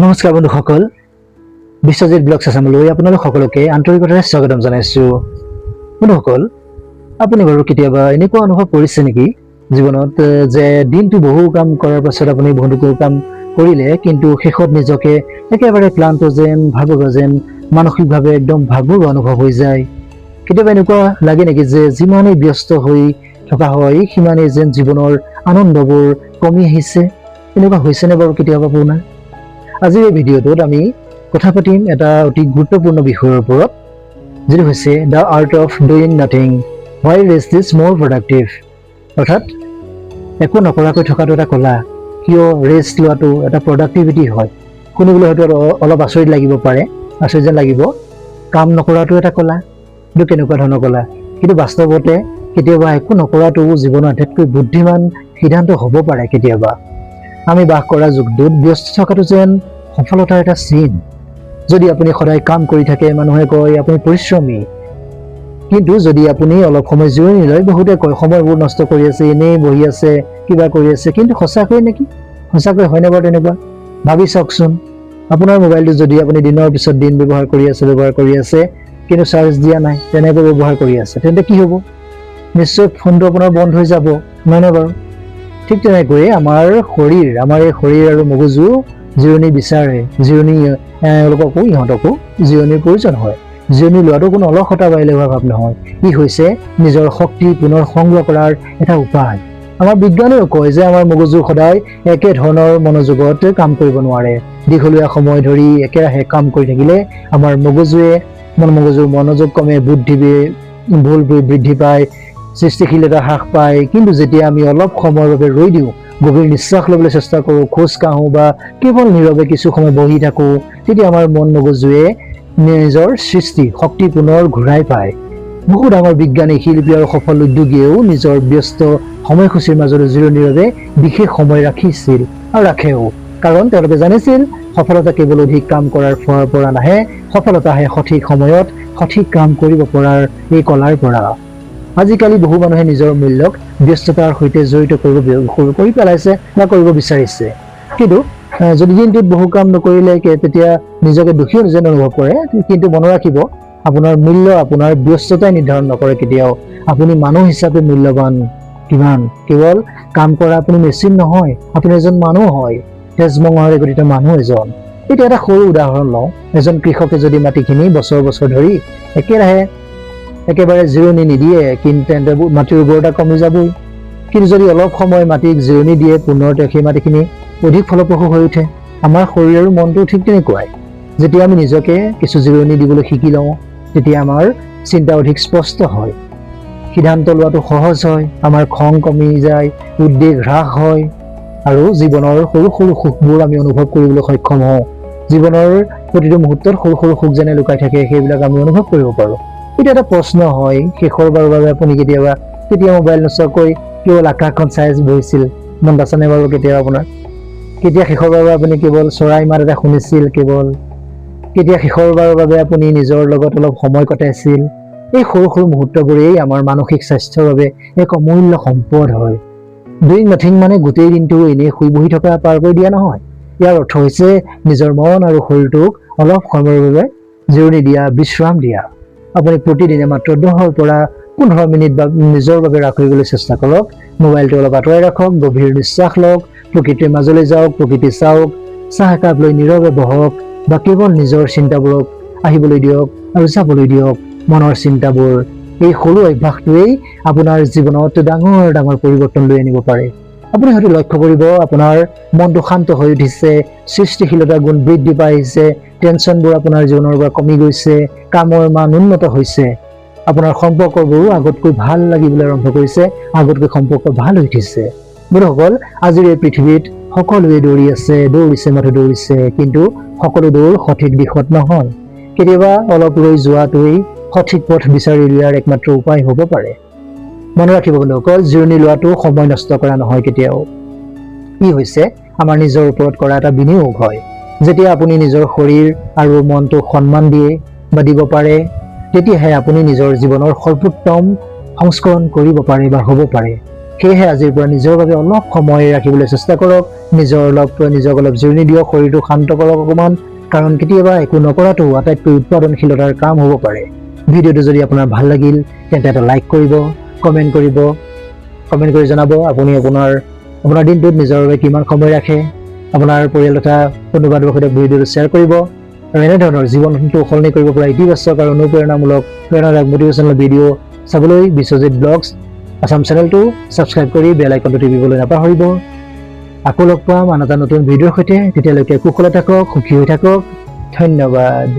নমস্কাৰ বন্ধুসকল, বিশ্বজিৎ ব্লগ চেনেললৈ আপোনালোক সকলোকে আন্তৰিকতাৰে স্বাগতম জনাইছো। বন্ধুসকল, আপুনি বাৰু কেতিয়াবা এনেকুৱা অনুভৱ কৰিছে নেকি জীৱনত যে দিনটো বহু কাম কৰাৰ পাছত আপুনি বহুতো কাম কৰিলে কিন্তু শেষত নিজকে একেবাৰে ক্লান্ত যেন, ভাগৰুৱা যেন, মানসিকভাৱে একদম ভাগৰুৱা অনুভৱ হৈ যায়। কেতিয়াবা এনেকুৱা লাগে নেকি যে যিমানেই ব্যস্ত হৈ থকা হয় সিমানেই যেন জীৱনৰ আনন্দবোৰ কমি আহিছে? এনেকুৱা হৈছেনে বাৰু কেতিয়াবা আপোনাৰ? আজিৰ এই ভিডিঅ'টোত আমি কথা পাতিম এটা অতি গুৰুত্বপূৰ্ণ বিষয়ৰ ওপৰত, যিটো হৈছে the art of doing nothing why rest is মোৰ প্ৰডাক্টিভ। অৰ্থাৎ একো নকৰাকৈ থকাটো এটা কলা, কিয় ৰেষ্ট লোৱাটো এটা প্ৰডাক্টিভিটি হয়। শুনিবলৈ হয়তো অলপ আচৰিত লাগিব পাৰে, আচৰিত যেন লাগিব। কাম নকৰাটো এটা কলা, কিন্তু কেনেকুৱা ধৰণৰ কলা? কিন্তু বাস্তৱতে কেতিয়াবা একো নকৰাটো জীৱনৰ আটাইতকৈ বুদ্ধিমান সিদ্ধান্ত হ'ব পাৰে। কেতিয়াবা আমি বাস কৰা যুগটোত ব্যস্ত থকাটো যেন সফলতাৰ এটা চিন। যদি আপুনি সদায় কাম কৰি থাকে মানুহে কয় আপুনি পৰিশ্ৰমী, কিন্তু যদি আপুনি অলপ সময় জিৰণি লয় বহুতে কয় সময়বোৰ নষ্ট কৰি আছে, এনেই বহি আছে, কিবা কৰি আছে। কিন্তু সঁচাকৈ নেকি? সঁচাকৈ হয়নে বাৰু তেনেকুৱা? ভাবি চাওকচোন, আপোনাৰ মোবাইলটো যদি আপুনি দিনৰ পিছত দিন ব্যৱহাৰ কৰি আছে কিন্তু চাৰ্জ দিয়া নাই, তেনেকৈ ব্যৱহাৰ কৰি আছে, তেন্তে কি হ'ব? নিশ্চয় ফোনটো আপোনাৰ বন্ধ হৈ যাব, নহয়নে বাৰু? ঠিক তেনেকৈয়ে আমাৰ এই শৰীৰ আৰু মগজু জিৰণি বিচাৰে। ইহঁতকো জিৰণিৰ প্ৰয়োজন হয়। জিৰণি লোৱাটো কোনো অলসতা বা এলেহুৱা ভাৱ নহয়, ই হৈছে নিজৰ শক্তি পুনৰ সংগ্ৰহ কৰাৰ এটা উপায়। আমাৰ বিজ্ঞানেও কয় যে আমাৰ মগজু সদায় একে ধৰণৰ মনোযোগত কাম কৰিব নোৱাৰে। দীঘলীয়া সময় ধৰি একেৰাহে কাম কৰি থাকিলে আমাৰ মগজুৰ মনোযোগ কমে, ভুলবোৰ বৃদ্ধি পায়, সৃষ্টিশীলতা হ্ৰাস পায়। কিন্তু যেতিয়া আমি অলপ সময়ৰ বাবে ৰৈ দিওঁ, গভীৰ নিশ্বাস ল'বলৈ চেষ্টা কৰোঁ, খোজ কাঢ়োঁ বা কেৱল নীৰৱে কিছু সময় বহি থাকোঁ, তেতিয়া আমাৰ মগজুৱে নিজৰ সৃষ্টি শক্তি পুনৰ ঘূৰাই পায়। বহু ডাঙৰ বিজ্ঞানী, শিল্পী আৰু সফল উদ্যোগীয়েও নিজৰ ব্যস্ত সময়সূচীৰ মাজত জিৰণিৰ বাবে বিশেষ সময় ৰাখিছিল আৰু ৰাখেও। কাৰণ তেওঁলোকে জানিছিল সফলতা কেৱল অধিক কাম কৰাৰ পৰা নাহে, সফলতা আহে সঠিক সময়ত সঠিক কাম কৰিব পৰাৰ এই কলাৰ পৰা। আজিকালি বহু মানুহে নিজৰ মূল্যক ব্যস্ততাৰ সৈতে জড়িত কৰি পেলাইছে বা কৰিব বিচাৰিছে। কিন্তু যদি দিনটোত বহু কাম নকৰিলে তেতিয়া নিজকে দুখীও যেন অনুভৱ কৰে। কিন্তু মনত ৰাখিব, আপোনাৰ মূল্য আপোনাৰ ব্যস্ততাই নিৰ্ধাৰণ নকৰে কেতিয়াও। আপুনি মানুহ হিচাপে মূল্যৱান কিমান। কেৱল কাম কৰা আপুনি মেচিন নহয়, আপুনি এজন মানুহ হয়, তেজমঙহৰে গঠিত মানুহ এজন। এতিয়া এটা সৰু উদাহৰণ লওঁ। এজন কৃষকে যদি মাটিখিনি বছৰ বছৰ ধৰি একেবাৰে জিৰণি নিদিয়ে তেন্তে মাটিৰ উৰ্বৰতা কমি যাবই। কিন্তু যদি অলপ সময় মাটিক জিৰণি দিয়ে পুনৰ সেই মাটিখিনি অধিক ফলপ্ৰসূ হৈ উঠে। আমাৰ শৰীৰ আৰু মনটো ঠিক তেনেকুৱাই। যেতিয়া আমি নিজকে কিছু জিৰণি দিবলৈ শিকি লওঁ, তেতিয়া আমাৰ চিন্তা অধিক স্পষ্ট হয়, সিদ্ধান্ত লোৱাটো সহজ হয়, আমাৰ খং কমি যায়, উদ্বেগ হ্ৰাস হয় আৰু জীৱনৰ সৰু সৰু সুখবোৰ আমি অনুভৱ কৰিবলৈ সক্ষম হওঁ। জীৱনৰ প্ৰতিটো মুহূৰ্তত সৰু সৰু সুখ যেনে লুকাই থাকে, সেইবিলাক আমি অনুভৱ কৰিব পাৰোঁ। এতিয়া এটা প্ৰশ্ন হয়, শেষৰবাৰৰ বাবে আপুনি কেতিয়া মোবাইল নোচোৱাকৈ কেৱল আকাশখন চাই বহিছিল? মনত আছেনে বাৰু কেতিয়াবা আপোনাৰ? কেতিয়া শেষৰবাৰৰ বাবে আপুনি কেৱল চৰাই মাত এটা শুনিছিল? কেতিয়া শেষৰবাৰৰ বাবে আপুনি নিজৰ লগত অলপ সময় কটাইছিল? এই সৰু সৰু মুহূৰ্তবোৰেই আমাৰ মানসিক স্বাস্থ্যৰ বাবে এক অমূল্য সম্পদ হয়। ডুইং নাথিং মানে গোটেই দিনটো এনেই শুই বহি থকা পাৰ কৰি দিয়া নহয়। ইয়াৰ অৰ্থ হৈছে নিজৰ মন আৰু শৰীৰটোক অলপ সময়ৰ বাবে জিৰণি দিয়া, বিশ্ৰাম দিয়া। আপুনি প্ৰতিদিনে মাত্ৰ 10 পৰা 15 মিনিট নিজৰ বাবে ৰাখিবলৈ চেষ্টা কৰক। মোবাইলটো অলপ আঁতৰাই ৰাখক, গভীৰ নিশ্বাস লওক, প্ৰকৃতিৰ মাজলৈ যাওক, প্ৰকৃতি চাওক, চাহ একাপ লৈ নীৰৱে বহক বা কেৱল নিজৰ চিন্তাবোৰক আহিবলৈ দিয়ক আৰু যাবলৈ দিয়ক। মনৰ চিন্তাবোৰ, এই সৰু অভ্যাসটোৱেই আপোনাৰ জীৱনত ডাঙৰ ডাঙৰ পৰিৱৰ্তন লৈ আনিব পাৰে। আপুনি হয়তো লক্ষ্য কৰিব আপোনাৰ মনটো শান্ত হৈ উঠিছে, সৃষ্টিশীলতাৰ গুণ বৃদ্ধি পাই আহিছে, টেনচনবোৰ আপোনাৰ জীৱনৰ পৰা কমি গৈছে, কামৰ মান উন্নত হৈছে, আপোনাৰ সম্পৰ্কবোৰো আগতকৈ ভাল লাগিবলৈ আৰম্ভ কৰিছে, আগতকৈ সম্পৰ্ক ভাল হৈ উঠিছে। বন্ধুসকল, আজিৰ এই পৃথিৱীত সকলোৱে দৌৰিছে, কিন্তু সকলো দৌৰ সঠিক দিশত নহয়। কেতিয়াবা অলপ ৰৈ যোৱাটোৱেই সঠিক পথ বিচাৰি উলিওৱাৰ একমাত্ৰ উপায় হ'ব পাৰে। মনত ৰাখিব বন্ধুসকল, জিৰণি লোৱাটো সময় নষ্ট কৰা নহয় কেতিয়াও। ই হৈছে আমাৰ নিজৰ ওপৰত কৰা এটা বিনিয়োগ হয়। যেতিয়া আপুনি নিজৰ শৰীৰ আৰু মনটোক সন্মান দিব পাৰে, তেতিয়াহে আপুনি নিজৰ জীৱনৰ সৰ্বোত্তম সংস্কৰণ কৰিব পাৰে বা হ'ব পাৰে। সেয়েহে আজিৰ পৰা নিজৰ বাবে অলপ সময় ৰাখিবলৈ চেষ্টা কৰক, নিজক অলপ জিৰণি দিয়ক, শৰীৰটো শান্ত কৰক অকণমান, কাৰণ কেতিয়াবা একো নকৰাটো আটাইতকৈ উৎপাদনশীলতাৰ কাম হ'ব পাৰে। ভিডিঅ'টো যদি আপোনাৰ ভাল লাগিল তেন্তে এটা লাইক কৰিব, কমেণ্ট কৰি জনাব আপুনি আপোনাৰ দিনটোত নিজৰ বাবে কিমান সময় ৰাখে, আপোনাৰ পৰিয়াল তথা কোনোবা সৈতে ভিডিঅ'টো শ্বেয়াৰ কৰিব। আৰু এনেধৰণৰ জীৱনটো সলনি কৰিব পৰা ইতিবাচক আৰু প্ৰেৰণাদায়ক মটিভেশ্যনেল ভিডিঅ' চাবলৈ বিশ্বজিৎ ব্লগছ আছাম চেনেলটো ছাবস্ক্ৰাইব কৰি বেল আইকনটো টিপিবলৈ নাপাহৰিব। আকৌ লগ পাম আন এটা নতুন ভিডিঅ'ৰ সৈতে, তেতিয়ালৈকে কুশলে থাকক, সুখী হৈ থাকক, ধন্যবাদ।